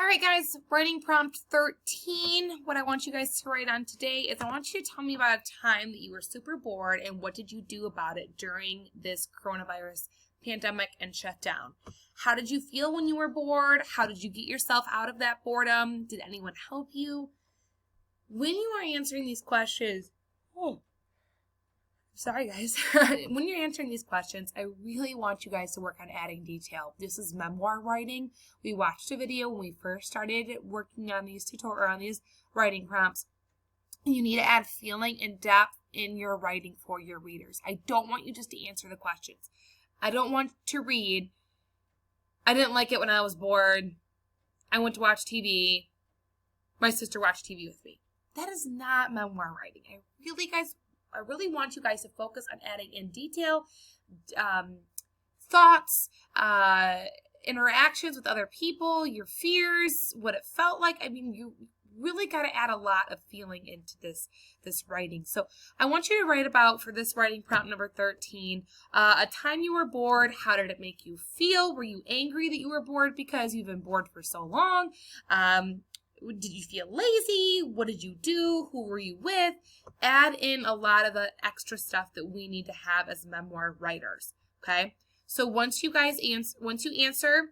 right, guys, writing prompt 13. What I want you guys to write on today is I want you to tell me about a time that you were super bored and what did you do about it during this coronavirus pandemic and shutdown. How did you feel when you were bored? How did you get yourself out of that boredom? Did anyone help you? When you are answering these questions, sorry guys, when you're answering these questions, I really want you guys to work on adding detail. This is memoir writing. We watched a video when we first started working on these writing prompts. You need to add feeling and depth in your writing for your readers. I don't want you just to answer the questions. I don't want to read, I didn't like it when I was bored. I went to watch TV. My sister watched TV with me. That is not memoir writing. I really want you guys to focus on adding in detail, thoughts, interactions with other people, your fears, what it felt like. I mean, you really got to add a lot of feeling into this writing. So I want you to write about, for this writing prompt number 13, a time you were bored. How did it make you feel? Were you angry that you were bored because you've been bored for so long? Did you feel lazy? What did you do? Who were you with? Add in a lot of the extra stuff that we need to have as memoir writers, okay? So once you answer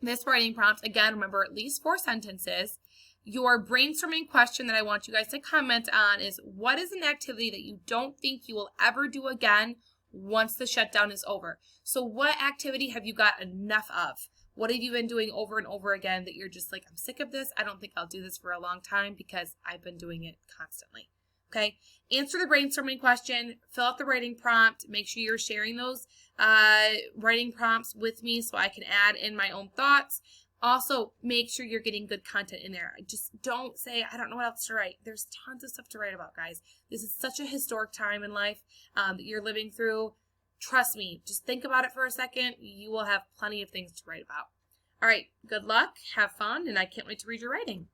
this writing prompt, again, remember at least 4 sentences. Your brainstorming question that I want you guys to comment on is, what is an activity that you don't think you will ever do again once the shutdown is over? So what activity have you got enough of? What have you been doing over and over again that you're just like, I'm sick of this. I don't think I'll do this for a long time because I've been doing it constantly. Okay. Answer the brainstorming question, fill out the writing prompt, make sure you're sharing those writing prompts with me so I can add in my own thoughts. Also, make sure you're getting good content in there. Just don't say, I don't know what else to write. There's tons of stuff to write about, guys. This is such a historic time in life that you're living through. Trust me, just think about it for a second. You will have plenty of things to write about. All right, good luck, have fun, and I can't wait to read your writing.